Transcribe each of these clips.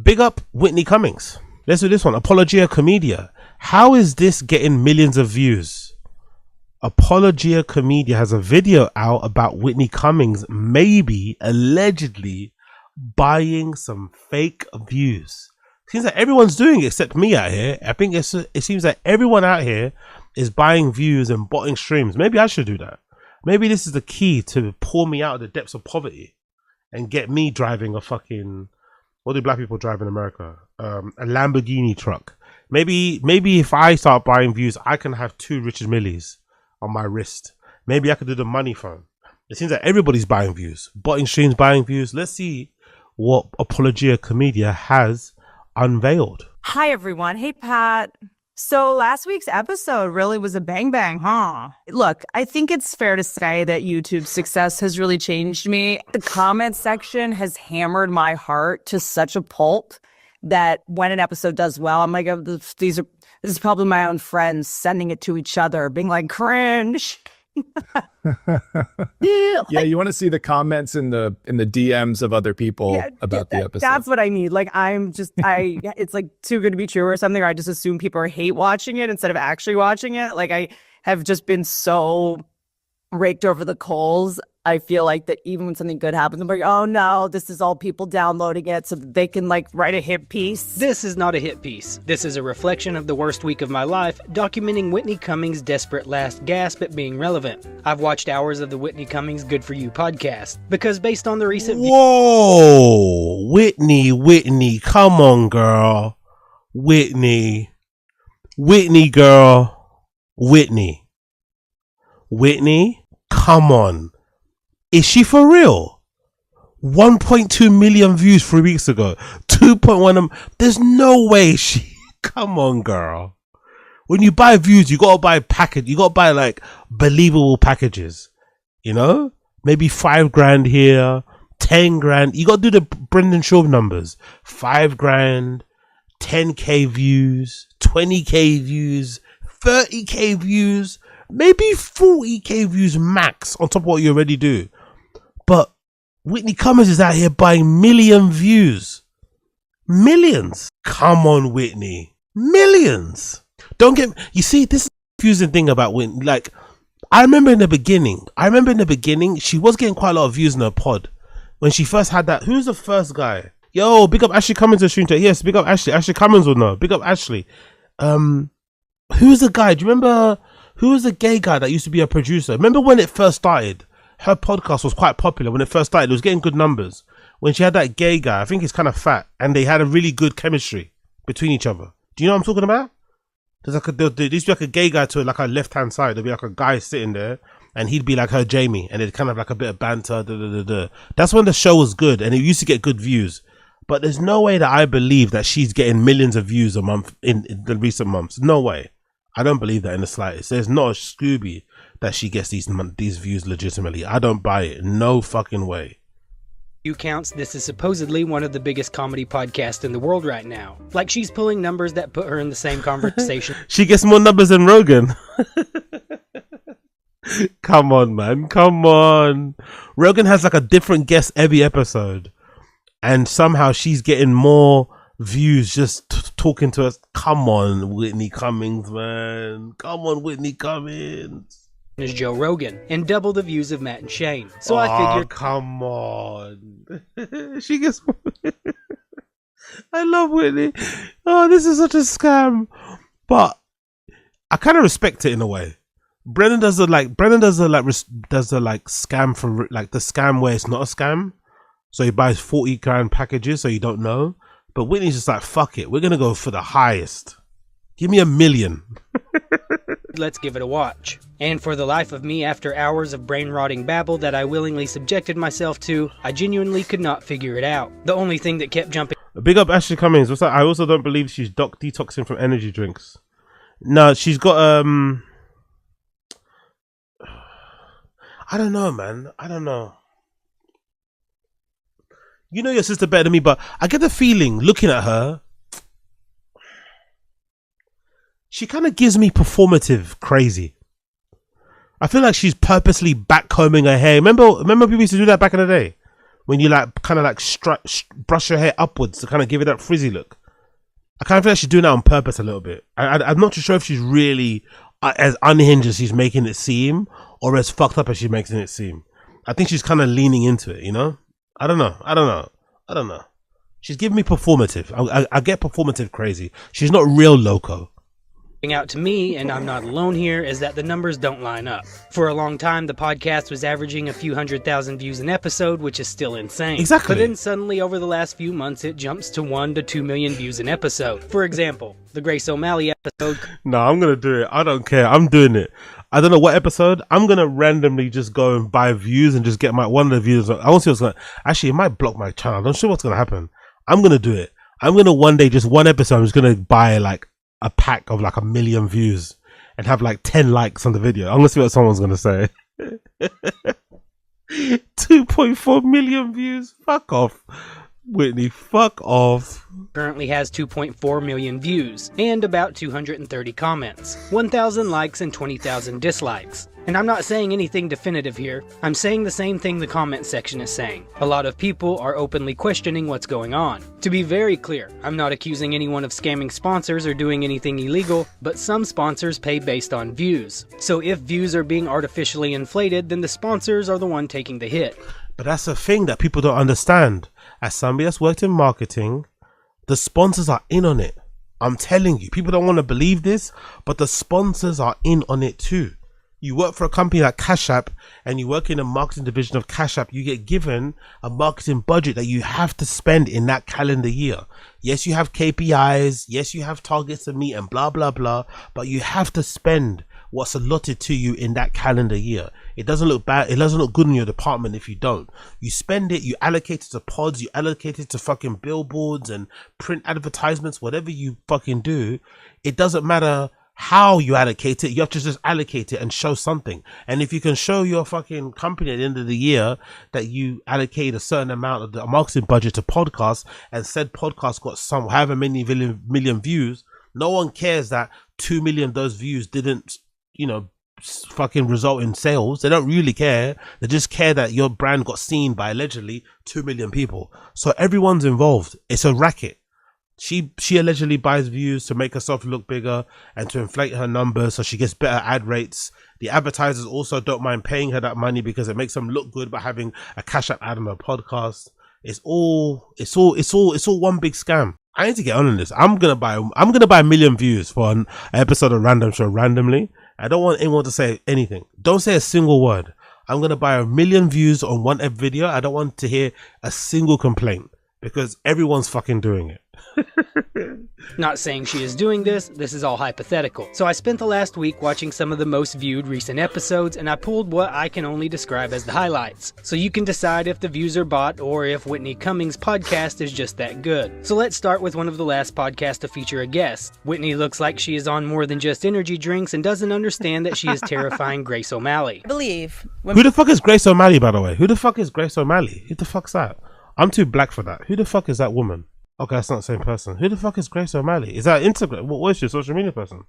Big up Whitney Cummings. Let's do this one. Apologia Comedia. How is this getting millions of views? Apologia Comedia has a video out about Whitney Cummings maybe allegedly buying some fake views. Seems like everyone's doing it except me out here. I think it seems like everyone out here is buying views and botting streams. Maybe I should do that. Maybe this is the key to pull me out of the depths of poverty and get me driving a fucking, what do black people drive in America? A Lamborghini truck. Maybe if I start buying views, I can have 2 Richard Millies on my wrist. Maybe I could do the money phone. It seems like everybody's buying views, botting streams, buying views. Let's see what Apologia Comedia has unveiled. Hi everyone. Hey Pat. So last week's episode really was a bang bang, huh? Look, I think it's fair to say that YouTube's success has really changed me. The comment section has hammered my heart to such a pulp that when an episode does well, I'm like, oh, this is probably my own friends sending it to each other, being like, cringe. Yeah, you want to see the comments in the DMs of other people about the episode. That's what I need. Like, it's like too good to be true or something, or I just assume people hate watching it instead of actually watching it. Like, I have just been so raked over the coals. I feel like that even when something good happens, I'm like, oh no, this is all people downloading it so that they can like write a hit piece. This is not a hit piece. This is a reflection of the worst week of my life, documenting Whitney Cummings' desperate last gasp at being relevant. I've watched hours of the Whitney Cummings Good For You podcast, because based on the recent... Whoa! Whitney, come on, girl. Whitney, girl. Whitney, come on. Is she for real? 1.2 million views 3 weeks ago. 2.1. There's no way she. Come on, girl. When you buy views, you gotta buy package. You gotta buy like believable packages. You know, maybe $5,000 here, 10 grand. You gotta do the Brendan Schaub numbers. 5 grand, 10k views, 20k views, 30k views, maybe 40k views max on top of what you already do. But Whitney Cummings is out here buying million views. Millions. Come on, Whitney. Millions. Don't get... You see, this is the confusing thing about Whitney. Like, I remember in the beginning, she was getting quite a lot of views in her pod. When she first had that... Who's the first guy? Yo, big up Ashley Cummings to stream chat. Yes, big up Ashley. Ashley Cummings will know. Big up Ashley. Who's the guy? Do you remember... Who was the gay guy that used to be a producer? Remember when it first started? Her podcast was quite popular when it first started. It was getting good numbers. When she had that gay guy, I think he's kind of fat, and they had a really good chemistry between each other. Do you know what I'm talking about? There used to be like a gay guy to like her left-hand side. There'd be like a guy sitting there, and he'd be like her Jamie, and it'd kind of like a bit of banter. That's when the show was good, and it used to get good views. But there's no way that I believe that she's getting millions of views a month in the recent months. No way. I don't believe that in the slightest. There's not a Scooby that she gets these views legitimately. I don't buy it. No fucking way. You counts, this is supposedly one of the biggest comedy podcasts in the world right now. Like, she's pulling numbers that put her in the same conversation. She gets more numbers than Rogan. Come on, man. Come on. Rogan has like a different guest every episode. And somehow she's getting more views just talking to us. Come on, Whitney Cummings, man. Come on, Whitney Cummings. Is Joe Rogan, and double the views of Matt and Shane. So I figured, come on. She gets... I love Whitney. Oh, this is such a scam. But I kind of respect it in a way. Brendan does the scam for like the scam where it's not a scam. So he buys 40 grand packages so you don't know. But Whitney's just like, fuck it. We're going to go for the highest. Give me $1 million. Let's give it a watch. And for the life of me, after hours of brain-rotting babble that I willingly subjected myself to, I genuinely could not figure it out. The only thing that kept jumping... Big up Ashley Cummings. What's that? I also don't believe she's detoxing from energy drinks. No, she's got... I don't know, man. I don't know. You know your sister better than me, but I get the feeling, looking at her, she kind of gives me performative crazy. I feel like she's purposely backcombing her hair. Remember people used to do that back in the day? when you like kind of like brush your hair upwards to kind of give it that frizzy look. I kind of feel like she's doing that on purpose a little bit. I'm not too sure if she's really as unhinged as she's making it seem, or as fucked up as she's making it seem. I think she's kind of leaning into it, you know? I don't know. She's giving me performative. I get performative crazy. She's not real loco. Out to me, and I'm not alone here, is that the numbers don't line up. For a long time, the podcast was averaging a few 100,000 views an episode, which is still insane. Exactly. But then suddenly, over the last few months, it jumps to 1 to 2 million views an episode. For example, the Grace O'Malley episode. No, I'm gonna do it. I don't care. I'm doing it. I don't know what episode. I'm gonna randomly just go and buy views and just get one of the views. I want to see what's gonna. Actually, it might block my channel. I'm not sure what's gonna happen. I'm gonna do it. I'm gonna one day, just one episode, I'm just gonna buy like a pack of like 1 million views and have like 10 likes on the video. I'm gonna see what someone's gonna say. 2.4 million views. Fuck off, Whitney. Fuck off. Currently has 2.4 million views and about 230 comments, 1,000 likes and 20,000 dislikes. And I'm not saying anything definitive here. I'm saying the same thing the comment section is saying. A lot of people are openly questioning what's going on. To be very clear, I'm not accusing anyone of scamming sponsors or doing anything illegal, but some sponsors pay based on views. So if views are being artificially inflated, then the sponsors are the one taking the hit. But that's a thing that people don't understand. As somebody that's worked in marketing, the sponsors are in on it. I'm telling you, people don't want to believe this, but the sponsors are in on it too. You work for a company like Cash App and you work in a marketing division of Cash App, you get given a marketing budget that you have to spend in that calendar year. Yes, you have KPIs. Yes, you have targets to meet and blah, blah, blah. But you have to spend what's allotted to you in that calendar year. It doesn't look bad. It doesn't look good in your department if you don't. You spend it, you allocate it to pods, you allocate it to fucking billboards and print advertisements, whatever you fucking do. It doesn't matter how you allocate it. You have to just allocate it and show something. And if you can show your fucking company at the end of the year that you allocate a certain amount of the marketing budget to podcasts, and said podcast got some however many million views, no one cares that 2 million of those views didn't, fucking result in sales. They don't really care. They just care that your brand got seen by allegedly 2 million people. So everyone's involved. It's a racket. She allegedly buys views to make herself look bigger and to inflate her numbers so she gets better ad rates. The advertisers also don't mind paying her that money because it makes them look good by having a Cash App ad on her podcast. It's all one big scam. I need to get on this. I'm gonna buy 1 million views for an episode of Random Show randomly. I don't want anyone to say anything. Don't say a single word. I'm gonna buy 1 million views on one video. I don't want to hear a single complaint because everyone's fucking doing it. Not saying she is doing this is all hypothetical. So I spent the last week watching some of the most viewed recent episodes, and I pulled what I can only describe as the highlights. So you can decide if the views are bought or if Whitney Cummings' podcast is just that good. So let's start with one of the last podcasts to feature a guest. Whitney looks like she is on more than just energy drinks and doesn't understand that she is terrifying Grace O'Malley. I believe. Who the fuck is Grace O'Malley, by the way? Who the fuck is Grace O'Malley? Who the fuck's that? I'm too black for that. Who the fuck is that woman? Okay, that's not the same person. Who the fuck is Grace O'Malley? Is that Instagram? What is she, a social media person?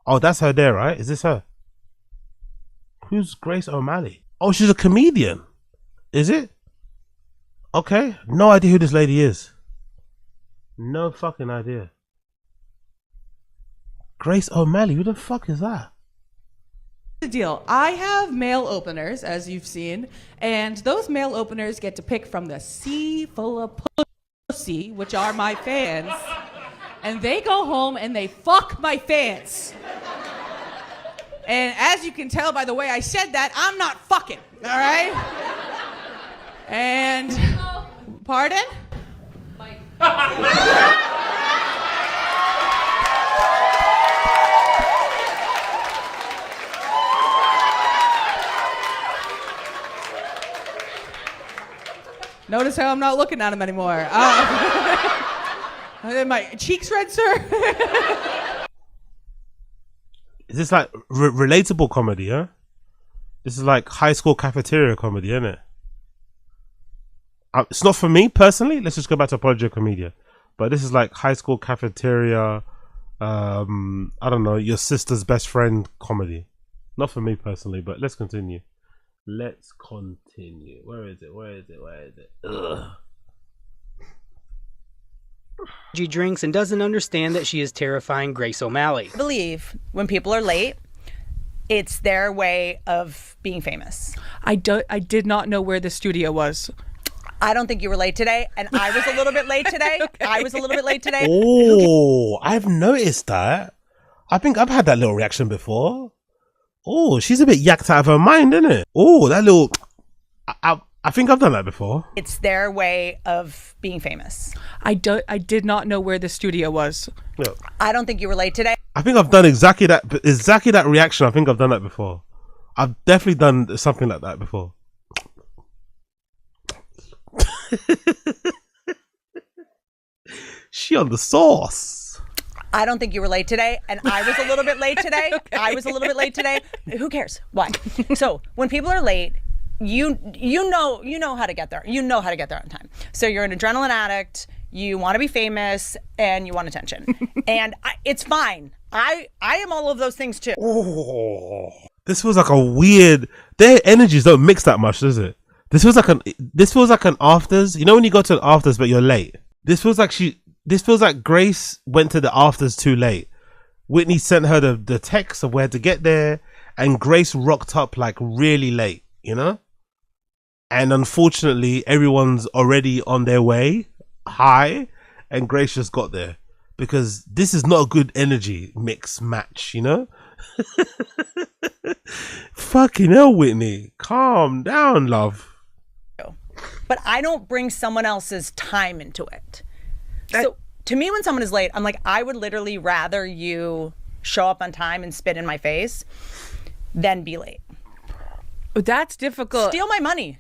Oh, that's her there, right? Is this her? Who's Grace O'Malley? Oh, she's a comedian. Is it? Okay. No idea who this lady is. No fucking idea. Grace O'Malley, who the fuck is that? The deal. I have mail openers, as you've seen, and those mail openers get to pick from the sea full of pussy, which are my fans, and they go home and they fuck my fans. And as you can tell by the way I said that, I'm not fucking, all right? And, pardon? Mike. Notice how I'm not looking at him anymore. My cheeks red, sir? Is this like relatable comedy, huh? This is like high school cafeteria comedy, isn't it? It's not for me personally. Let's just go back to Apology of Comedia. But this is like high school cafeteria, I don't know, your sister's best friend comedy. Not for me personally, but let's continue. Let's continue. Where is it? Ugh. She drinks and doesn't understand that she is terrifying Grace O'Malley. I believe when people are late, it's their way of being famous. I did not know where the studio was. I don't think you were late today, and I was a little bit late today. Oh, I've noticed that. I think I've had that little reaction before. Oh, she's a bit yacked out of her mind, isn't it? Oh, that little... I think I've done that before. It's their way of being famous. I did not know where the studio was. Yeah. I don't think you were late today. I think I've done exactly that reaction. I think I've done that before. I've definitely done something like that before. She on the sauce. I don't think you were late today, and I was a little bit late today. Who cares? Why? So when people are late, you know how to get there. You know how to get there on time. So you're an adrenaline addict. You want to be famous, and you want attention. And it's fine. I am all of those things too. Oh, this feels like a weird. Their energies don't mix that much, does it? This feels like an afters. You know when you go to an afters but you're late. This feels like Grace went to the afters too late. Whitney sent her the text of where to get there, and Grace rocked up like really late. You know. And unfortunately, everyone's already on their way high, and Grace just got there because this is not a good energy mix match, you know? Fucking hell, Whitney. Calm down, love. But I don't bring someone else's time into it. So to me, when someone is late, I'm like, I would literally rather you show up on time and spit in my face than be late. That's difficult. Steal my money.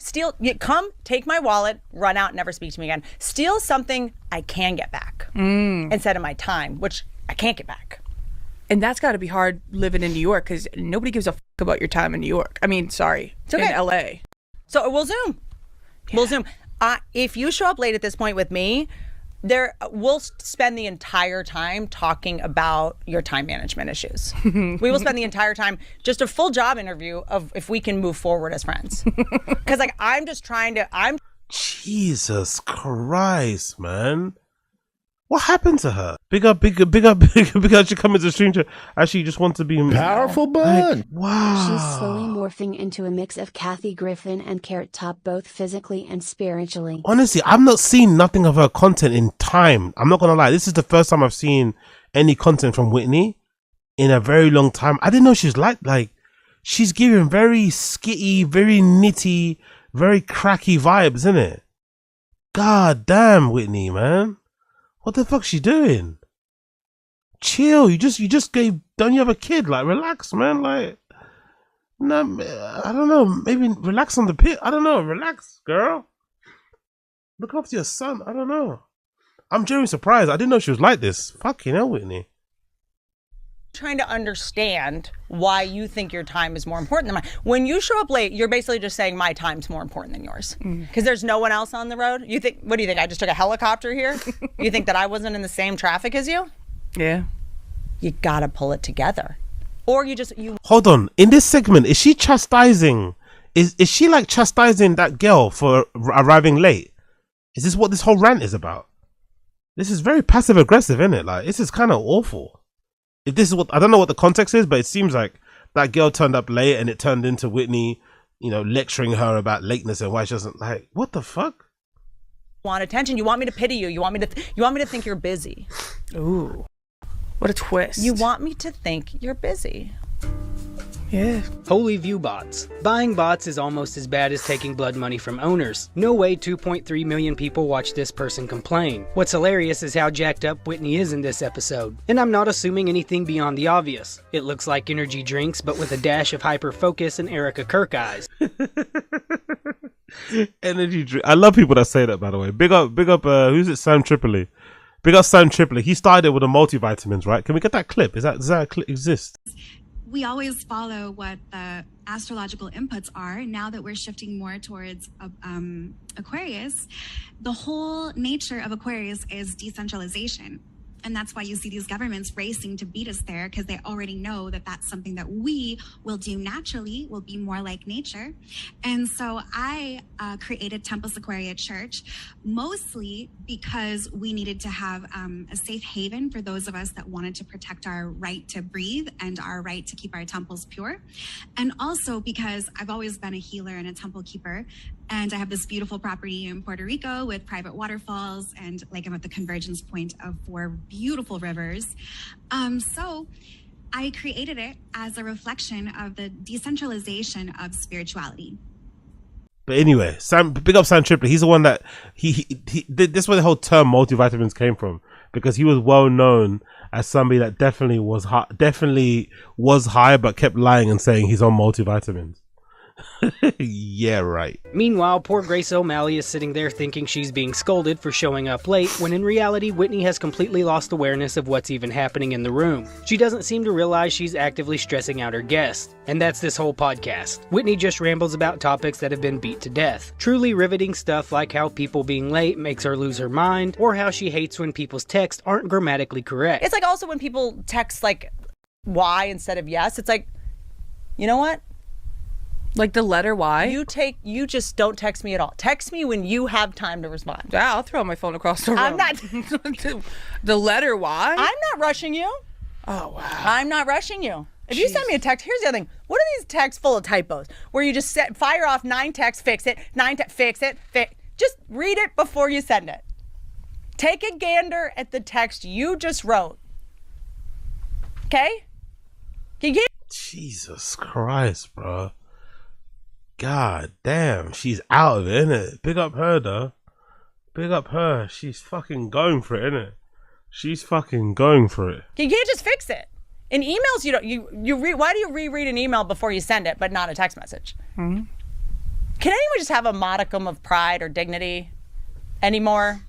Come, take my wallet, run out, never speak to me again. Steal something I can get back instead of my time, which I can't get back. And that's got to be hard living in New York because nobody gives a fuck about your time in New York. I mean, sorry, it's okay. In LA. So we'll Zoom. Yeah. We'll Zoom. If you show up late at this point with me, we'll spend the entire time talking about your time management issues. We will spend the entire time just a full job interview of if we can move forward as friends. Because I'm just trying to. Jesus Christ, man. What happened to her? Big up. She come as a stranger. Actually, just want to be powerful bun. Wow. She's slowly morphing into a mix of Kathy Griffin and Carrot Top, both physically and spiritually. Honestly, I've not seen nothing of her content in time. I'm not gonna lie. This is the first time I've seen any content from Whitney in a very long time. I didn't know she's like she's giving very skitty, very nitty, very cracky vibes, isn't it? God damn, Whitney, man. What the fuck's she doing? Chill. You just gave. Don't you have a kid? Like, relax, man. Like, no, I don't know. Maybe relax on the pit. I don't know. Relax, girl. Look after your son. I don't know. I'm genuinely surprised. I didn't know she was like this. Fucking hell, Whitney. Trying to understand why you think your time is more important than mine. When you show up late, you're basically just saying my time's more important than yours because there's no one else on the road. What do you think? I just took a helicopter here? You think that I wasn't in the same traffic as you? Yeah. You gotta pull it together, or you. Hold on. In this segment, is she chastising? Is she like chastising that girl for arriving late? Is this what this whole rant is about? This is very passive aggressive, isn't it? Like, this is kind of awful. If this is what, I don't know what the context is, but it seems like that girl turned up late and it turned into Whitney, you know, lecturing her about lateness and why she doesn't, like, what the fuck? Want attention? You want me to pity you? You want me to think you're busy? Ooh, what a twist! You want me to think you're busy? Yeah. Holy view bots. Buying bots is almost as bad as taking blood money from owners. No way 2.3 million people watch this person complain. What's hilarious is how jacked up Whitney is in this episode. And I'm not assuming anything beyond the obvious. It looks like energy drinks, but with a dash of hyper focus and Erica Kirk eyes. Energy drink. I love people that say that, by the way. Big up, who's it? Sam Tripoli. Big up Sam Tripoli. He started with the multivitamins, right? Can we get that clip? Does that clip exist? We always follow what the astrological inputs are. Now that we're shifting more towards Aquarius, the whole nature of Aquarius is decentralization. And that's why you see these governments racing to beat us there, because they already know that that's something that we will do naturally, will be more like nature. And so I created Temple Sequoia Church, mostly because we needed to have a safe haven for those of us that wanted to protect our right to breathe and our right to keep our temples pure. And also because I've always been a healer and a temple keeper. And I have this beautiful property in Puerto Rico with private waterfalls, and like I'm at the convergence point of 4 beautiful rivers. So I created it as a reflection of the decentralization of spirituality. But anyway, big up Sam Tripoli. He's the one that he this is where the whole term multivitamins came from, because he was well known as somebody that definitely was high, but kept lying and saying he's on multivitamins. Yeah, right. Meanwhile, poor Grace O'Malley is sitting there thinking she's being scolded for showing up late, when in reality, Whitney has completely lost awareness of what's even happening in the room. She doesn't seem to realize she's actively stressing out her guest. And that's this whole podcast. Whitney just rambles about topics that have been beat to death. Truly riveting stuff like how people being late makes her lose her mind, or how she hates when people's texts aren't grammatically correct. It's like also when people text like Y instead of yes, it's like, you know what? Like the letter Y? You just don't text me at all. Text me when you have time to respond. Yeah, I'll throw my phone across the room. I'm not. The letter Y? I'm not rushing you. Oh, wow. I'm not rushing you. If you send me a text, here's the other thing. What are these texts full of typos? Where you just fire off 9 texts, fix it, just read it before you send it. Take a gander at the text you just wrote. Okay? Jesus Christ, bro. God damn, she's out of it, innit? Big up her, though. Big up her. She's fucking going for it, innit? She's fucking going for it. You can't just fix it. In emails, why do you reread an email before you send it, but not a text message? Mm-hmm. Can anyone just have a modicum of pride or dignity anymore?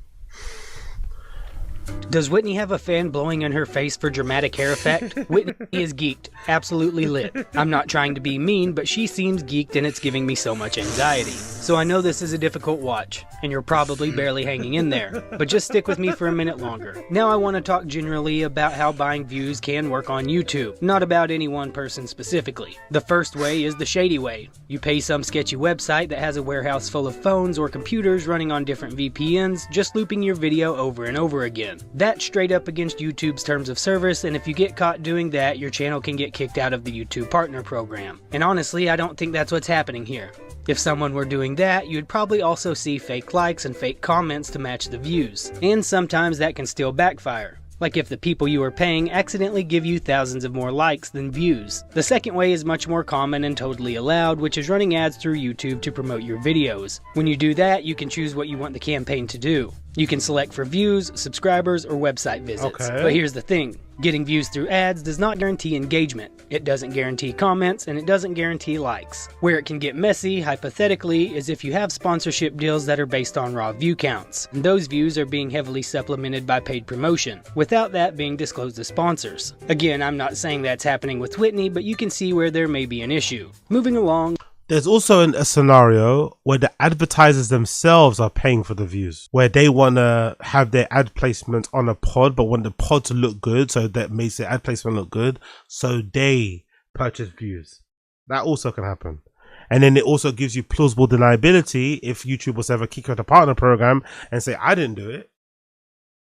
Does Whitney have a fan blowing in her face for dramatic hair effect? Whitney is geeked. Absolutely lit. I'm not trying to be mean, but she seems geeked and it's giving me so much anxiety. So I know this is a difficult watch, and you're probably barely hanging in there, but just stick with me for a minute longer. Now I want to talk generally about how buying views can work on YouTube, not about any one person specifically. The first way is the shady way. You pay some sketchy website that has a warehouse full of phones or computers running on different VPNs, just looping your video over and over again. That's straight up against YouTube's terms of service, and if you get caught doing that, your channel can get kicked out of the YouTube Partner Program. And honestly, I don't think that's what's happening here. If someone were doing that, you'd probably also see fake likes and fake comments to match the views. And sometimes that can still backfire. Like if the people you are paying accidentally give you thousands of more likes than views. The second way is much more common and totally allowed, which is running ads through YouTube to promote your videos. When you do that, you can choose what you want the campaign to do. You can select for views, subscribers, or website visits. Okay. But here's the thing. Getting views through ads does not guarantee engagement. It doesn't guarantee comments, and it doesn't guarantee likes. Where it can get messy, hypothetically, is if you have sponsorship deals that are based on raw view counts. And those views are being heavily supplemented by paid promotion, without that being disclosed to sponsors. Again, I'm not saying that's happening with Whitney, but you can see where there may be an issue. Moving along. There's also a scenario where the advertisers themselves are paying for the views, where they want to have their ad placement on a pod, but want the pod to look good, so that makes the ad placement look good, so they purchase views. That also can happen. And then it also gives you plausible deniability if YouTube was ever kick out the partner program and say, I didn't do it.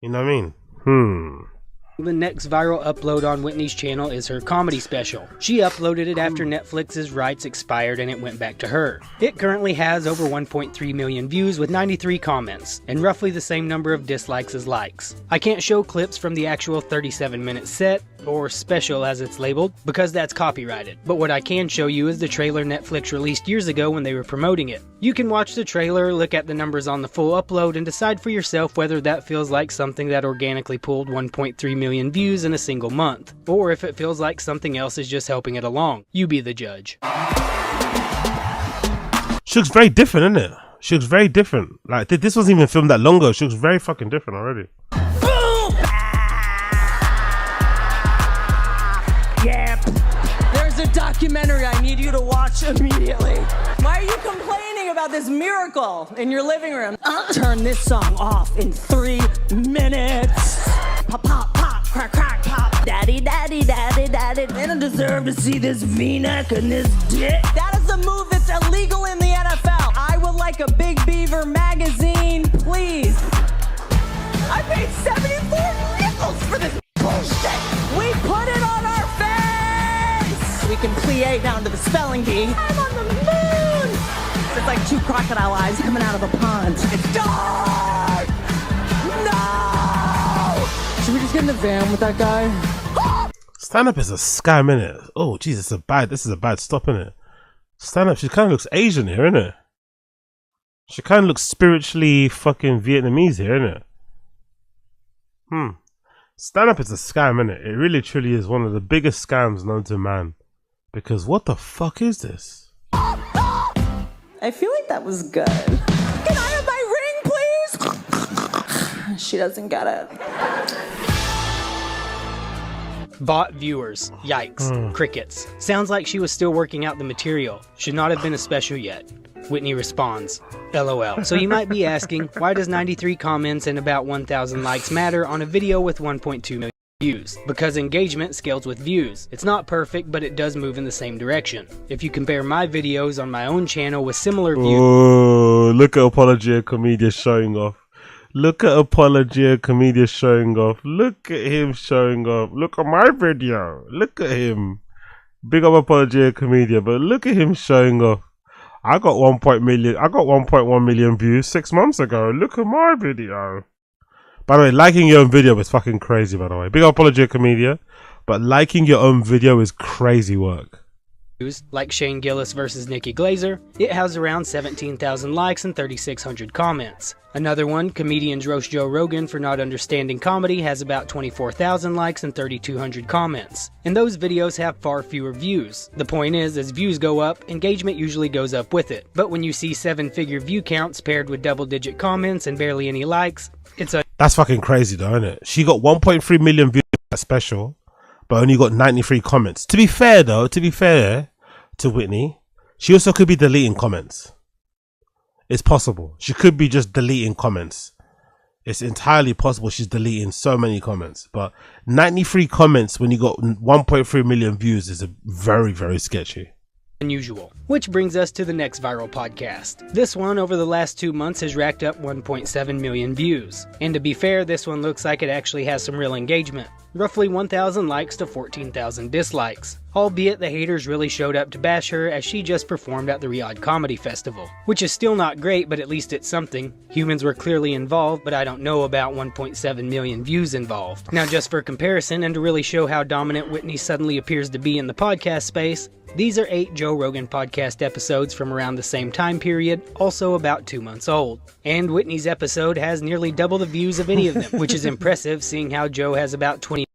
You know what I mean? The next viral upload on Whitney's channel is her comedy special. She uploaded it after Netflix's rights expired and it went back to her. It currently has over 1.3 million views with 93 comments, and roughly the same number of dislikes as likes. I can't show clips from the actual 37-minute set, or special as it's labeled, because that's copyrighted. But what I can show you is the trailer Netflix released years ago when they were promoting it. You can watch the trailer, look at the numbers on the full upload, and decide for yourself whether that feels like something that organically pulled 1.3 million views in a single month, or if it feels like something else is just helping it along. You be the judge. She looks very different, isn't it? She looks very different. Like, this wasn't even filmed that long ago. She looks very fucking different already. There's a documentary I need you to watch immediately. Why are you complaining about this miracle in your living room? Turn this song off in 3 minutes. Pop, pop, pop. son deserve to see this V-neck and this dick? That is a move that's illegal in the NFL. I would like a Big Beaver magazine, please. I paid 74 nickels for this bullshit. We put it on our face. We can plie down to the spelling bee. I'm on the moon. It's like two crocodile eyes coming out of a pond. It's dark. No. Should we just get in the van with that guy? Stand up is a scam, innit? Oh, jeez, this is a bad stop, innit? Stand up, she kind of looks Asian here, innit? She kind of looks spiritually fucking Vietnamese here, innit? Stand up is a scam, innit? It really truly is one of the biggest scams known to man. Because what the fuck is this? I feel like that was good. Can I have my ring, please? She doesn't get it. Bot viewers. Yikes. Crickets. Sounds like she was still working out the material. Should not have been a special yet. Whitney responds, LOL. So you might be asking, why does 93 comments and about 1,000 likes matter on a video with 1.2 million views? Because engagement scales with views. It's not perfect, but it does move in the same direction. If you compare my videos on my own channel with similar views... Oh, look at Apologia Comedia showing off. Look at Apologia Comedia showing off. Look at him showing off. Look at my video. Look at him. Big up Apologia Comedia, but look at him showing off. I got 1.1 million views 6 months ago. Look at my video. By the way, liking your own video is fucking crazy, by the way. Big up Apologia Comedia, but liking your own video is crazy work. Like Shane Gillis versus Nikki Glazer, it has around 17,000 likes and 3,600 comments. Another one, comedians roast Joe Rogan for not understanding comedy, has about 24,000 likes and 3,200 comments. And those videos have far fewer views. The point is, as views go up, engagement usually goes up with it. But when you see 7-figure view counts paired with double-digit comments and barely any likes, it's a... That's fucking crazy though, isn't it? She got 1.3 million views on that special, but only got 93 comments. To be fair though, to Whitney, she also could be deleting comments. It's possible. She could be just deleting comments. It's entirely possible she's deleting so many comments. But 93 comments when you got 1.3 million views is a very, very sketchy. Unusual. Which brings us to the next viral podcast. This one over the last 2 months has racked up 1.7 million views. And to be fair, this one looks like it actually has some real engagement. Roughly 1,000 likes to 14,000 dislikes. Albeit the haters really showed up to bash her as she just performed at the Riyadh Comedy Festival. Which is still not great, but at least it's something. Humans were clearly involved, but I don't know about 1.7 million views involved. Now just for comparison, and to really show how dominant Whitney suddenly appears to be in the podcast space, these are 8 Joe Rogan podcast episodes from around the same time period, also about 2 months old. And Whitney's episode has nearly double the views of any of them, which is impressive seeing how Joe has about 20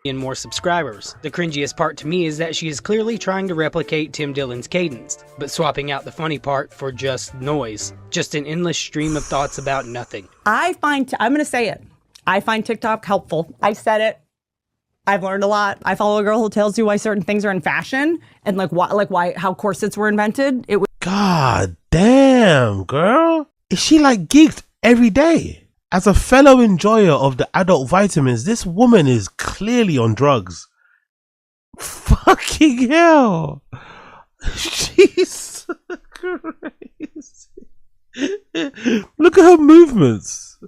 million more subscribers. The cringiest part to me is that she is clearly trying to replicate Tim Dillon's cadence, but swapping out the funny part for just noise. Just an endless stream of thoughts about nothing. I'm going to say it. I find TikTok helpful. I said it. I've learned a lot. I follow a girl who tells you why certain things are in fashion and how corsets were invented. It was God damn, girl. Is she like geeked every day? As a fellow enjoyer of the adult vitamins, this woman is clearly on drugs. Fucking hell. She's crazy. Look at her movements.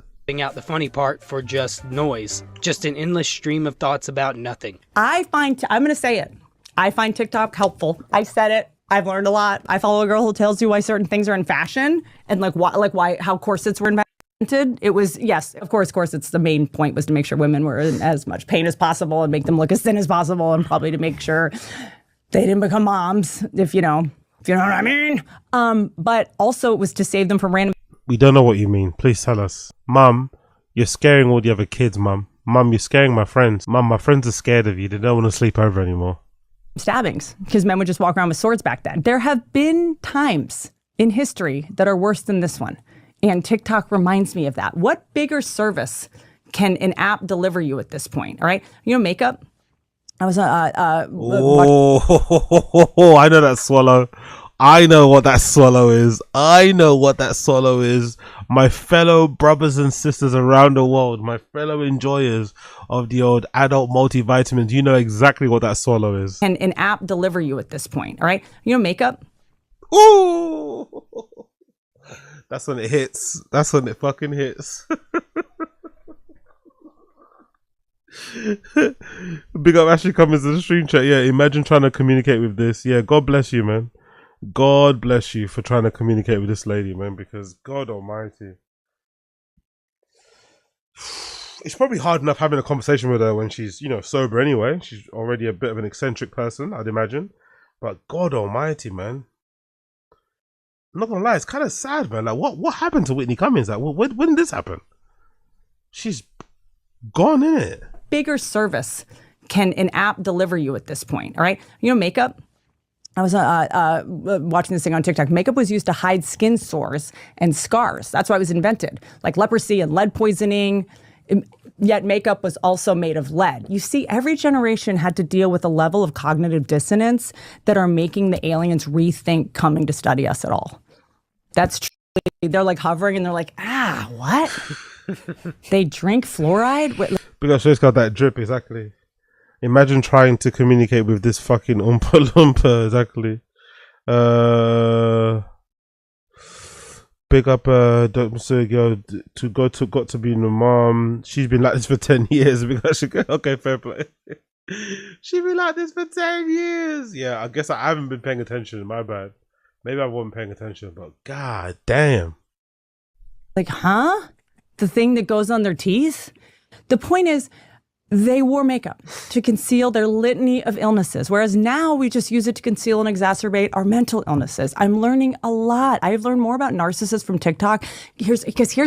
Out the funny part for just noise. Just an endless stream of thoughts about nothing. I'm going to say it. I find TikTok helpful. I said it. I've learned a lot. I follow a girl who tells you why certain things are in fashion and how corsets were invented. It was, yes, of course, corsets, the main point was to make sure women were in as much pain as possible and make them look as thin as possible, and probably to make sure they didn't become moms, if you know what I mean. But also it was to save them from random. We don't know what you mean. Please tell us. Mum, you're scaring all the other kids, Mum. Mum, you're scaring my friends. Mum, my friends are scared of you. They don't want to sleep over anymore. Stabbings, because men would just walk around with swords back then. There have been times in history that are worse than this one. And TikTok reminds me of that. What bigger service can an app deliver you at this point? All right. You know, makeup. I was I know that swallow. I know what that swallow is. I know what that swallow is. My fellow brothers and sisters around the world, my fellow enjoyers of the old adult multivitamins, you know exactly what that swallow is. Can an app deliver you at this point? All right. You know, makeup. Ooh, that's when it hits. That's when it fucking hits. Big up Ashley Cummings in the stream chat. Yeah, imagine trying to communicate with this. Yeah, God bless you, man. God bless you for trying to communicate with this lady, man, because God almighty. It's probably hard enough having a conversation with her when she's, you know, sober anyway. She's already a bit of an eccentric person, I'd imagine. But God almighty, man. I'm not gonna lie, it's kind of sad, man. Like, what happened to Whitney Cummings? Like, when did this happen? She's gone, innit? Bigger service can an app deliver you at this point? All right. You know, makeup. I was watching this thing on TikTok. Makeup was used to hide skin sores and scars. That's why it was invented, like leprosy and lead poisoning. Yet makeup was also made of lead. You see, every generation had to deal with a level of cognitive dissonance that are making the aliens rethink coming to study us at all. That's true. They're like hovering and they're like, what? They drink fluoride? Because she's got that drip, exactly. Imagine trying to communicate with this fucking Oompa Loompa, exactly. Big up, Dr. Girl, got to be the mom. She's been like this for 10 years. Because okay, fair play. She's been like this for 10 years. Yeah, I guess I haven't been paying attention. My bad. Maybe I wasn't paying attention, but god damn. Like, huh? The thing that goes on their teeth? The point is, they wore makeup to conceal their litany of illnesses, whereas now we just use it to conceal and exacerbate our mental illnesses. I'm learning a lot. I've learned more about narcissists from TikTok. Here's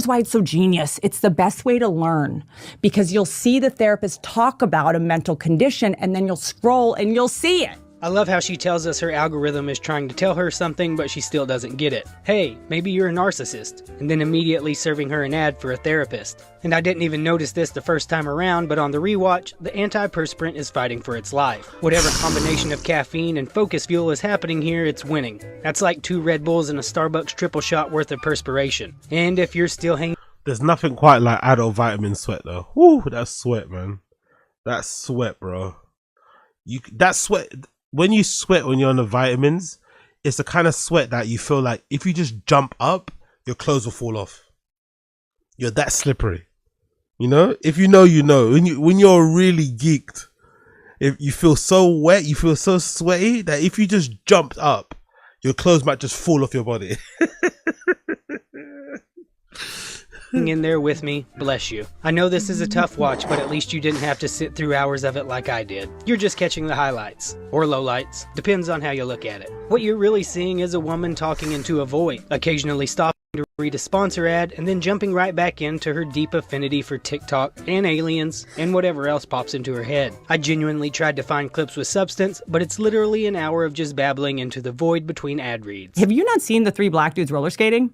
why it's so genius. It's the best way to learn, because you'll see the therapist talk about a mental condition and then you'll scroll and you'll see it. I love how she tells us her algorithm is trying to tell her something, but she still doesn't get it. Hey, maybe you're a narcissist, and then immediately serving her an ad for a therapist. And I didn't even notice this the first time around, but on the rewatch, the antiperspirant is fighting for its life. Whatever combination of caffeine and focus fuel is happening here, it's winning. That's like 2 Red Bulls and a Starbucks triple shot worth of perspiration. And if you're still hanging... There's nothing quite like adult vitamin sweat, though. Woo, that's sweat, man. That's sweat, bro. That sweat... When you sweat when you're on the vitamins, it's the kind of sweat that you feel like if you just jump up, your clothes will fall off. You're that slippery. You know? If you know, you know. When you're really geeked, if you feel so wet, you feel so sweaty that if you just jumped up, your clothes might just fall off your body. in there with me, bless you. I know this is a tough watch, but at least you didn't have to sit through hours of it like I did. You're just catching the highlights, or lowlights, depends on how you look at it. What you're really seeing is a woman talking into a void, occasionally stopping to read a sponsor ad, and then jumping right back into her deep affinity for TikTok and aliens and whatever else pops into her head. I genuinely tried to find clips with substance, but it's literally an hour of just babbling into the void between ad reads. Have you not seen the 3 black dudes roller skating?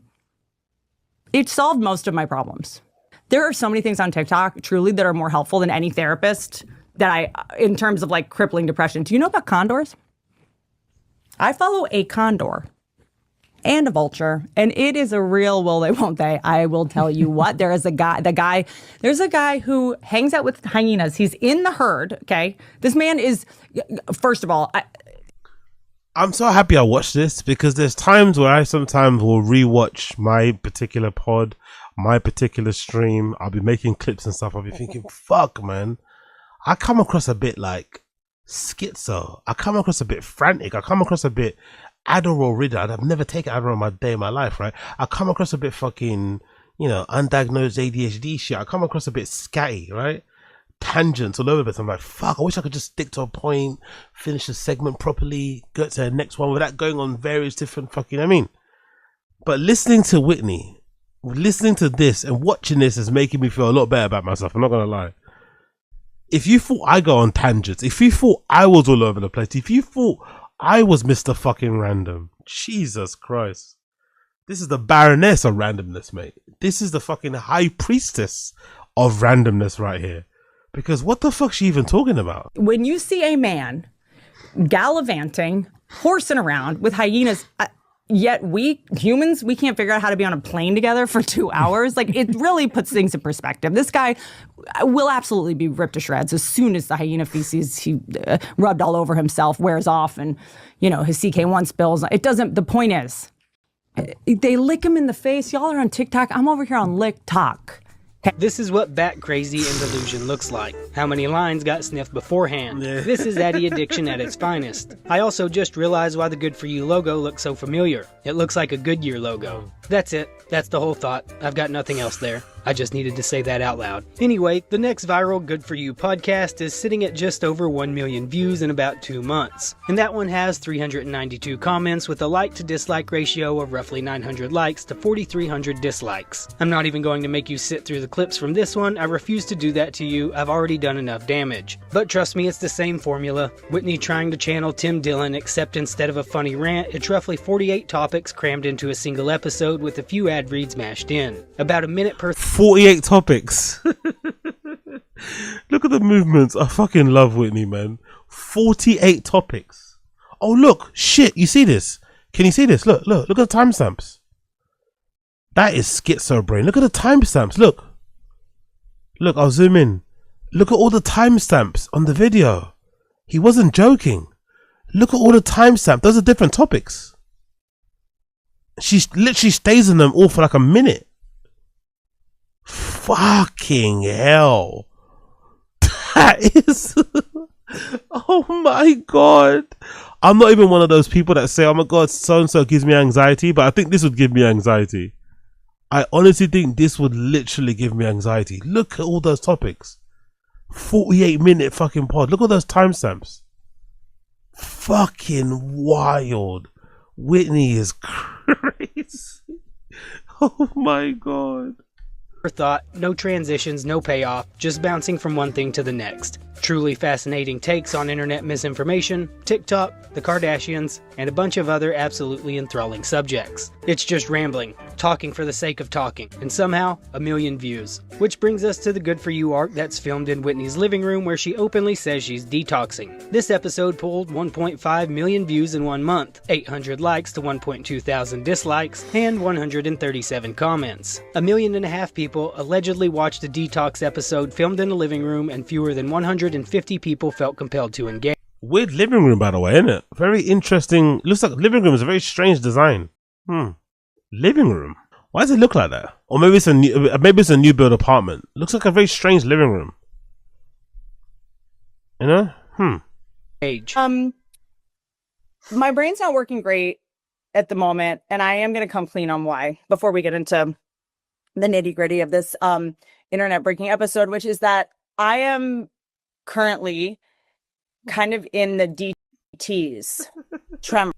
It solved most of my problems. There are so many things on TikTok, truly, that are more helpful than any therapist that in terms of like crippling depression. Do you know about condors? I follow a condor and a vulture, and it is a real will they, won't they. I will tell you what, there's a guy who hangs out with hyenas. He's in the herd, okay? This man is, first of all, I'm so happy I watched this, because there's times where I sometimes will rewatch my particular pod, my particular stream. I'll be making clips and stuff. I'll be thinking, fuck, man. I come across a bit like Skitso. I come across a bit frantic. I come across a bit Adderall ridden. I've never taken Adderall in my day in my life, right? I come across a bit fucking, undiagnosed ADHD shit. I come across a bit scatty, right? Tangents all over the place. I'm like, fuck, I wish I could just stick to a point, finish the segment properly, go to the next one without going on various different fucking, But listening to Whitney, listening to this and watching this is making me feel a lot better about myself. I'm not going to lie. If you thought I go on tangents, if you thought I was all over the place, if you thought I was Mr. fucking Random, Jesus Christ. This is the Baroness of randomness, mate. This is the fucking High Priestess of randomness right here. Because what the fuck's she even talking about? When you see a man gallivanting horsing around with hyenas. Yet we humans, we can't figure out how to be on a plane together for 2 hours. Like, it really puts things in perspective. This guy will absolutely be ripped to shreds as soon as the hyena feces he rubbed all over himself wears off and, you know, his CK1 spills. It doesn't, the point is, they lick him in the face. Y'all are on TikTok. I'm over here on LickTok. This is what bat crazy and delusion looks like. How many lines got sniffed beforehand? This is Addy addiction at its finest. I also just realized why the Good For You logo looks so familiar. It looks like a Goodyear logo. That's it. That's the whole thought. I've got nothing else there. I just needed to say that out loud. Anyway, the next viral Good For You podcast is sitting at just over 1 million views in about 2 months. And that one has 392 comments with a like to dislike ratio of roughly 900 likes to 4,300 dislikes. I'm not even going to make you sit through the clips from this one. I refuse to do that to you. I've already done enough damage. But trust me, it's the same formula. Whitney trying to channel Tim Dillon, except instead of a funny rant, it's roughly 48 topics crammed into a single episode with a few ad reads mashed in. About a minute per 48 topics. Look at the movements. I fucking love Whitney, man. 48 topics. Oh, look. Shit. You see this? Can you see this? Look at the timestamps. That is Skitso brain. Look at the timestamps. Look, I'll zoom in. Look at all the timestamps on the video. He wasn't joking. Look at all the timestamps. Those are different topics. She literally stays in them all for like a minute. Fucking hell. That is... Oh my god. I'm not even one of those people that say, oh my god, so-and-so gives me anxiety, but I think this would give me anxiety. I honestly think this would literally give me anxiety. Look at all those topics. 48-minute fucking pod. Look at those timestamps. Fucking wild. Whitney is crazy. Oh my god. thought, no transitions, no payoff, just bouncing from one thing to the next. Truly fascinating takes on internet misinformation, TikTok, the Kardashians, and a bunch of other absolutely enthralling subjects. It's just rambling, talking for the sake of talking, and somehow, 1 million views. Which brings us to the Good For You arc that's filmed in Whitney's living room where she openly says she's detoxing. This episode pulled 1.5 million views in 1 month, 800 likes to 1.2 thousand dislikes, and 137 comments. 1.5 million people allegedly watched a detox episode filmed in a living room, and fewer than 150 people felt compelled to engage. Weird living room, by the way, isn't it? Very interesting. Looks like living room is a very strange design. Living room. Why does it look like that? Or maybe it's a new build apartment. Looks like a very strange living room. You know? Age. My brain's not working great at the moment, and I am going to come clean on why before we get into the nitty gritty of this internet breaking episode, which is that I am currently kind of in the DTs tremor.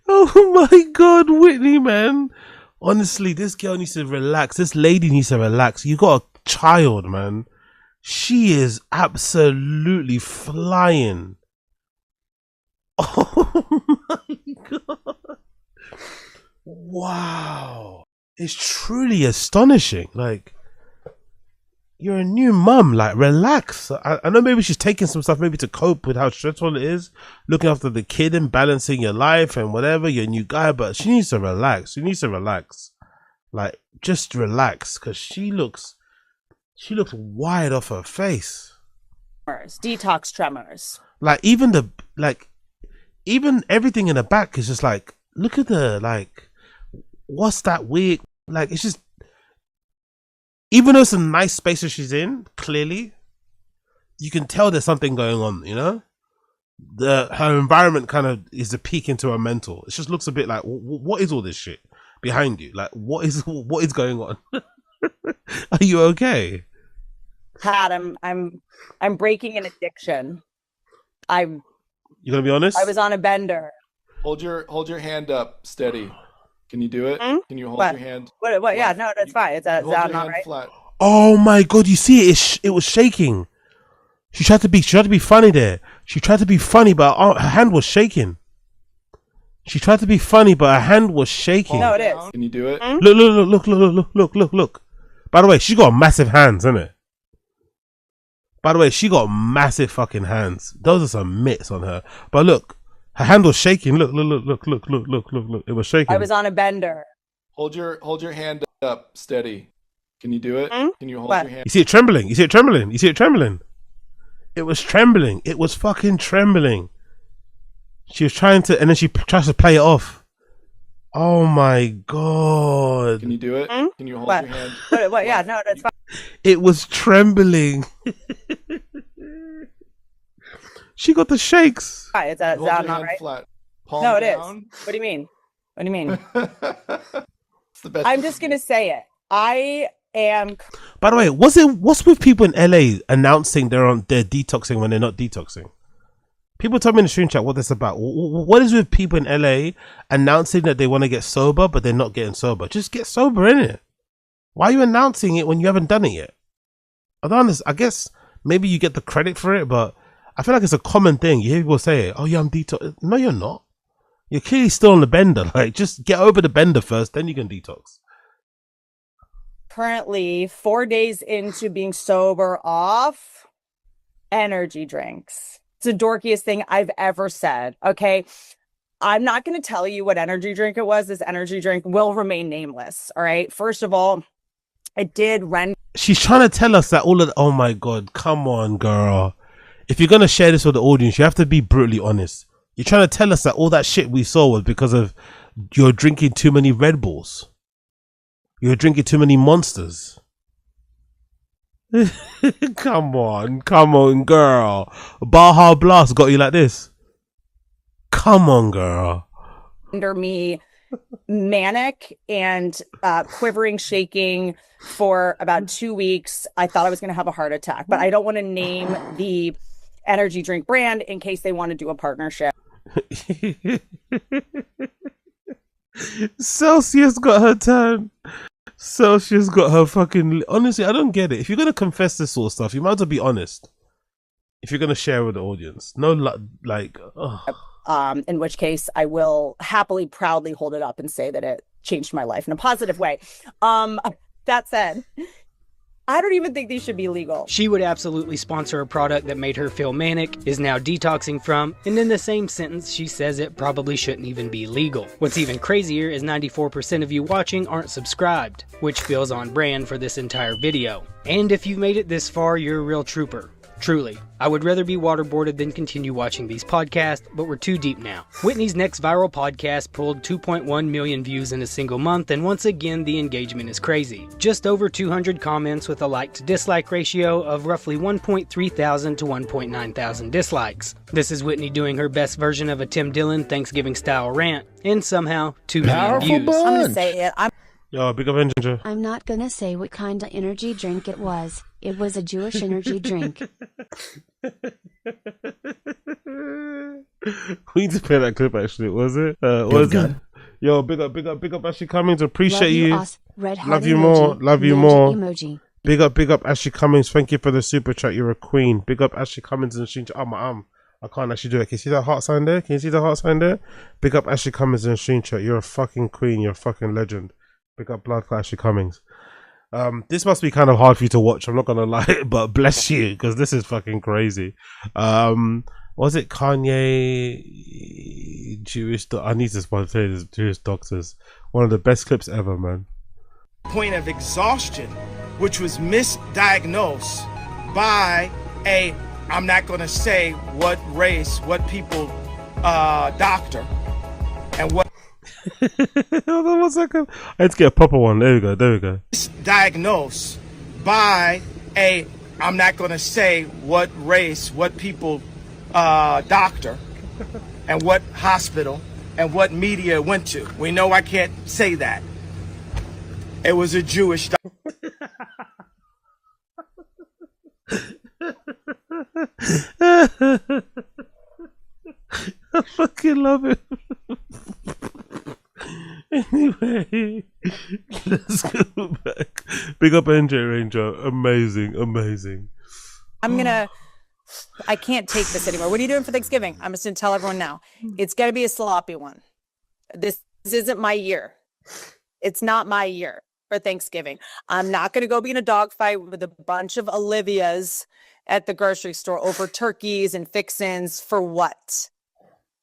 Oh my god, Whitney, man. Honestly, this girl needs to relax. This lady needs to relax. You got a child, man. She is absolutely flying. Oh my god. Wow. It's truly astonishing. Like, you're a new mum. Like, relax. I know maybe she's taking some stuff maybe to cope with how stressful it is, looking after the kid and balancing your life and whatever, you're a new guy, but she needs to relax. She needs to relax. Like, just relax, because she looks wide off her face. Detox tremors. Like, even everything in the back is just like, look at the, like, what's that weird, like, it's just, even though it's a nice space that she's in, clearly, you can tell there's something going on, you know? Her environment kind of is a peek into her mental. It just looks a bit like, what is all this shit behind you? Like, what is going on? Are you okay? Pat, I'm breaking an addiction. You gonna be honest? I was on a bender. Hold your hand up steady. Can you do it? Can you hold your hand? What? Yeah, no, that's fine. It's hold not your hand right. flat. Oh my god, you see it? It was shaking. She tried to be funny there. She tried to be funny, but her hand was shaking. She tried to be funny, but her hand was shaking. No, it is. Can you do it? Look. By the way, she got massive hands, isn't it? By the way, she got massive fucking hands. Those are some mitts on her. But look, her hand was shaking. Look. It was shaking. I was on a bender. Hold your hand up steady. Can you do it? Can you hold What? your hand? You see it trembling? You see it trembling? You see it trembling? It was trembling. It was fucking trembling. She was trying to, and then she tries to play it off. Oh my God. Can you do it? Can you hold What? your hand? What? Yeah, no, that's fine. It was trembling. She got the shakes. Is that Hold your not hand right? flat. Palm No, it is. down. What do you mean? What do you mean? It's the best. I'm just gonna say it. I am. By the way, what's with people in LA announcing they're detoxing when they're not detoxing? People tell me in the stream chat what that's about. What is with people in LA announcing that they want to get sober but they're not getting sober? Just get sober, innit? Why are you announcing it when you haven't done it yet? I don't understand. I guess maybe you get the credit for it, but I feel like it's a common thing. You hear people say it. Oh yeah, I'm detox. No, you're not. You're clearly still on the bender. Like, just get over the bender first, then you can detox. Currently 4 days into being sober off energy drinks. It's the dorkiest thing I've ever said. Okay. I'm not going to tell you what energy drink it was. This energy drink will remain nameless. All right. First of all, it did render. She's trying to tell us that all of the, oh my God, come on, girl. If you're going to share this with the audience, you have to be brutally honest. You're trying to tell us that all that shit we saw was because of you're drinking too many Red Bulls. You're drinking too many Monsters. Come on, girl. Baja Blast got you like this. Come on, girl. Under me manic and quivering, shaking for about 2 weeks. I thought I was going to have a heart attack, but I don't want to name the energy drink brand in case they want to do a partnership. Celsius got her turn. Celsius got her fucking. Honestly, I don't get it. If you're gonna confess this sort of stuff, you might as well be honest. If you're gonna share with the audience, no, like. Ugh. In which case, I will happily, proudly hold it up and say that it changed my life in a positive way. That said, I don't even think these should be legal. She would absolutely sponsor a product that made her feel manic, is now detoxing from, and in the same sentence she says it probably shouldn't even be legal. What's even crazier is 94% of you watching aren't subscribed, which feels on brand for this entire video. And if you've made it this far, you're a real trooper. Truly. I would rather be waterboarded than continue watching these podcasts, but we're too deep now. Whitney's next viral podcast pulled 2.1 million views in a single month, and once again, the engagement is crazy. Just over 200 comments with a like to dislike ratio of roughly 1.3 thousand to 1.9 thousand dislikes. This is Whitney doing her best version of a Tim Dillon Thanksgiving style rant, and somehow 2 million views. I'm going to say it. Yo, big up Ginger. I'm not gonna say what kind of energy drink it was. It was a Jewish energy drink. We need to play that clip actually, was it? Was it? Yo, big up Ashley Cummings. Appreciate you. Love you more. Love you more. Emoji. Big up Ashley Cummings. Thank you for the super chat. You're a queen. Big up Ashley Cummings and stream chat. Oh, my arm. I can't actually do it. Can you see that heart sign there? Can you see the heart sign there? Big up Ashley Cummings and stream chat. You're a fucking queen. You're a fucking legend. Big up Blood for Ashley Cummings. This must be kind of hard for you to watch. I'm not gonna lie, but bless you because this is fucking crazy. Was it Kanye Jewish? I need to say this. Jewish doctors. One of the best clips ever, man. Point of exhaustion, which was misdiagnosed by a, I'm not gonna say what race, what people, doctor, and what. Hold on 1 second. I need to get a proper one. There we go. Diagnosed by a, I'm not going to say what race, what people, doctor, and what hospital, and what media it went to. We know I can't say that. It was a Jewish doctor. I fucking love it. Anyway, let's go back. Big up NJ Ranger. Amazing. I can't take this anymore. What are you doing for Thanksgiving? I'm just going to tell everyone now. It's going to be a sloppy one. This isn't my year. It's not my year for Thanksgiving. I'm not going to go be in a dogfight with a bunch of Olivias at the grocery store over turkeys and fixins. For what?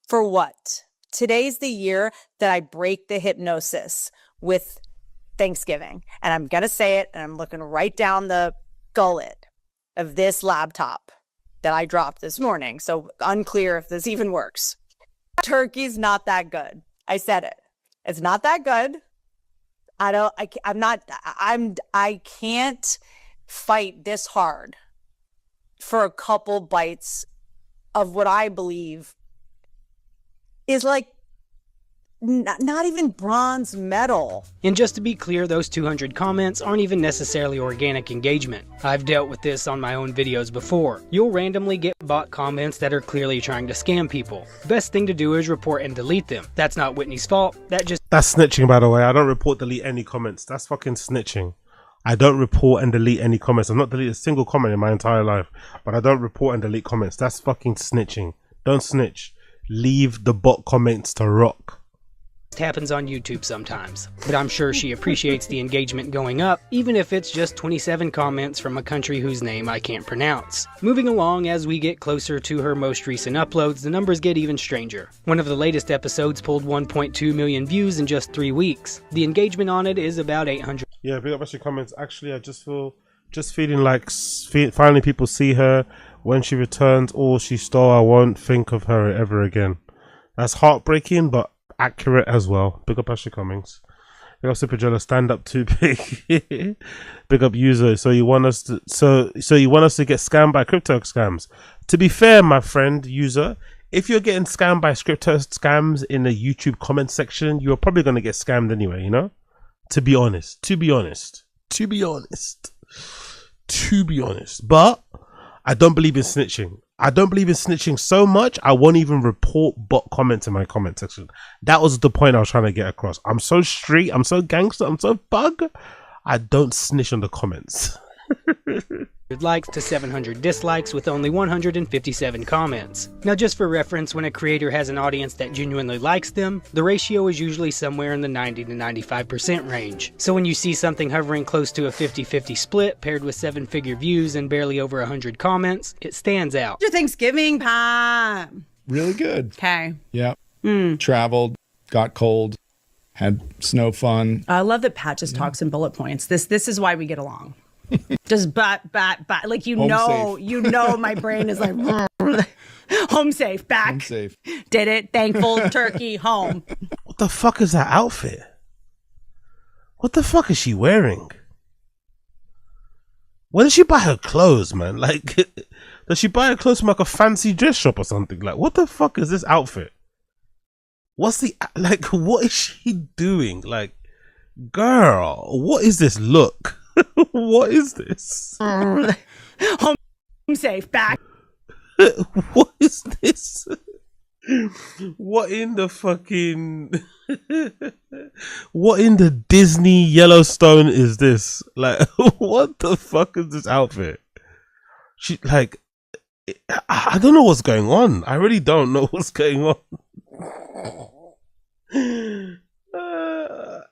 For what? Today's the year that I break the hypnosis with Thanksgiving. And I'm going to say it, and I'm looking right down the gullet of this laptop that I dropped this morning. So unclear if this even works. Turkey's not that good. I said it. It's not that good. I can't fight this hard for a couple bites of what I believe is like not even bronze medal. And just to be clear, those 200 comments aren't even necessarily organic engagement. I've dealt with this on my own videos before. You'll randomly get bot comments that are clearly trying to scam people. Best thing to do is report and delete them. That's not Whitney's fault. That's snitching, by the way. I don't report, delete any comments. That's fucking snitching. I don't report and delete any comments. I've not deleted a single comment in my entire life, but I don't report and delete comments. That's fucking snitching. Don't snitch. Leave the bot comments to rock. Happens on YouTube sometimes, but I'm sure she appreciates the engagement going up, even if it's just 27 comments from a country whose name I can't pronounce. Moving along, as we get closer to her most recent uploads, the numbers get even stranger. One of the latest episodes pulled 1.2 million views in just 3 weeks. The engagement on it is about 800. Yeah, big up your comments. Actually, I just feeling like finally people see her. When she returns all she stole, I won't think of her ever again. That's heartbreaking, but accurate as well. Big up Ashley Cummings. Big up Superjello. Stand up too big. Big up user. So you want us to you want us to get scammed by crypto scams? To be fair, my friend user, if you're getting scammed by crypto scams in the YouTube comment section, you're probably gonna get scammed anyway. You know. To be honest. But I don't believe in snitching. I don't believe in snitching so much, I won't even report bot comments in my comment section. That was the point I was trying to get across. I'm so street, I'm so gangster, I'm so bug. I don't snitch on the comments. likes to 700 dislikes with only 157 comments. Now just for reference, when a creator has an audience that genuinely likes them, the ratio is usually somewhere in the 90 to 95% range. So when you see something hovering close to a 50-50 split paired with 7-figure views and barely over 100 comments, it stands out. Your Thanksgiving pie. Really good. Okay. Yeah. Traveled, got cold, had snow fun. I love that Pat just talks in bullet points. This is why we get along. Just bat, like you know my brain is like home safe, back. Home safe. Did it, thankful, turkey, home. What the fuck is that outfit? What the fuck is she wearing? Where did she buy her clothes, man? Like, does she buy her clothes from like a fancy dress shop or something? Like, what the fuck is this outfit? What's the, like, what is she doing? Like, girl, what is this look? What is this? Home safe, back. What is this? What in the fucking what in the Disney Yellowstone is this? Like, what the fuck is this outfit? She, like, I don't know what's going on. I really don't know what's going on.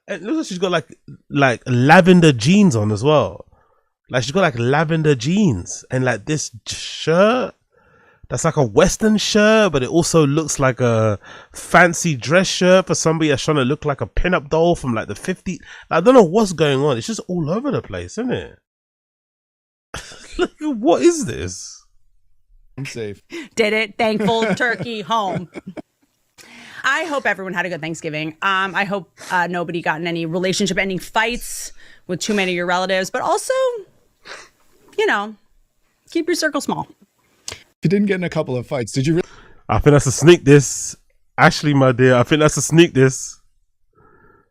It looks like she's got like lavender jeans on as well. Like, she's got like lavender jeans and like this shirt that's like a Western shirt, but it also looks like a fancy dress shirt for somebody that's trying to look like a pinup doll from like the 50s. I don't know what's going on. It's just all over the place, isn't it? Like, what is this? I'm safe. Did it, thankful, turkey, home. I hope everyone had a good Thanksgiving. I hope nobody got in any relationship-ending fights with too many of your relatives, but also, you know, keep your circle small. If you didn't get in a couple of fights, did you really? I think that's a sneak this. Ashley, my dear, I think that's a sneak this.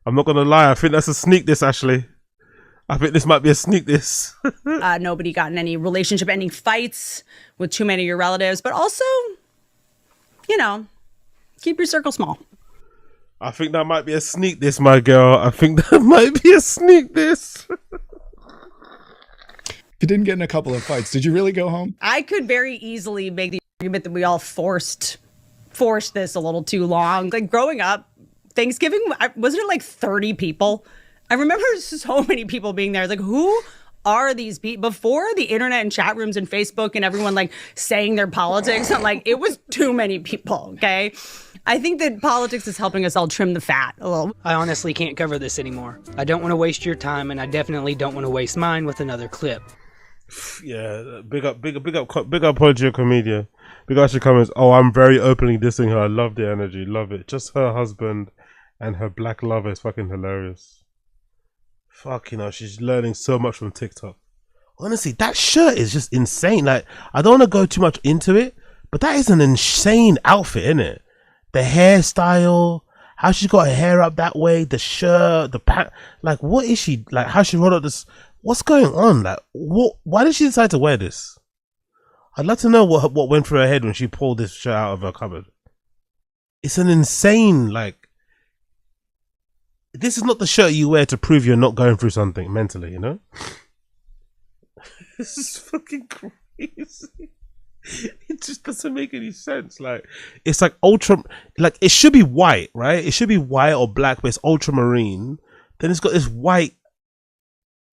I'm not going to lie. I think that's a sneak this, Ashley. I think this might be a sneak this. Nobody got in any relationship-ending fights with too many of your relatives, but also, you know, keep your circle small. I think that might be a sneak this, my girl. I think that might be a sneak this. If you didn't get in a couple of fights, did you really go home? I could very easily make the argument that we all forced this a little too long. Like, growing up, Thanksgiving, wasn't it like 30 people? I remember so many people being there. Like, who are these people? Before the internet and chat rooms and Facebook and everyone like saying their politics, like it was too many people, okay? I think that politics is helping us all trim the fat a little. I honestly can't cover this anymore. I don't want to waste your time, and I definitely don't want to waste mine with another clip. Yeah, big up Apologia Comedia. Big up, she comments, oh, I'm very openly dissing her. I love the energy, love it. Just her husband and her black lover is fucking hilarious. Fuck, you know, she's learning so much from TikTok. Honestly, that shirt is just insane. Like, I don't want to go too much into it, but that is an insane outfit, isn't it? The hairstyle, how she's got her hair up that way, the shirt, the pant. Like, what is she, like, how she rolled up this? What's going on? Like, why did she decide to wear this? I'd love to know what went through her head when she pulled this shirt out of her cupboard. It's an insane, like, this is not the shirt you wear to prove you're not going through something mentally, you know? This is fucking crazy. It just doesn't make any sense. Like, it's like ultra, like, it should be white, right? It should be white or black, but it's ultramarine. Then it's got this white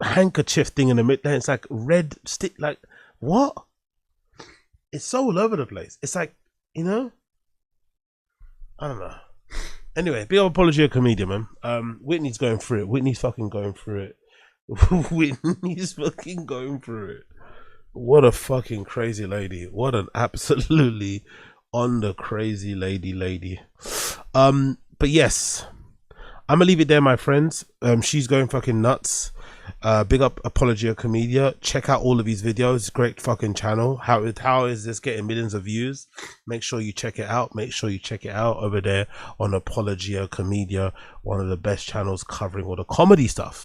handkerchief thing in the middle. Then it's like red stick. Like, what? It's so all over the place. It's like, you know, I don't know. Anyway, big Apologia Comedian, man. Whitney's going through it. Whitney's fucking going through it. Whitney's fucking going through it. What a fucking crazy lady. What an absolutely on the crazy lady. But yes, I'm gonna leave it there, my friends. She's going fucking nuts. Big up Apologia Comedia. Check out all of these videos. Great fucking channel. How is this getting millions of views? Make sure you check it out. Make sure you check it out over there on Apologia Comedia, one of the best channels covering all the comedy stuff.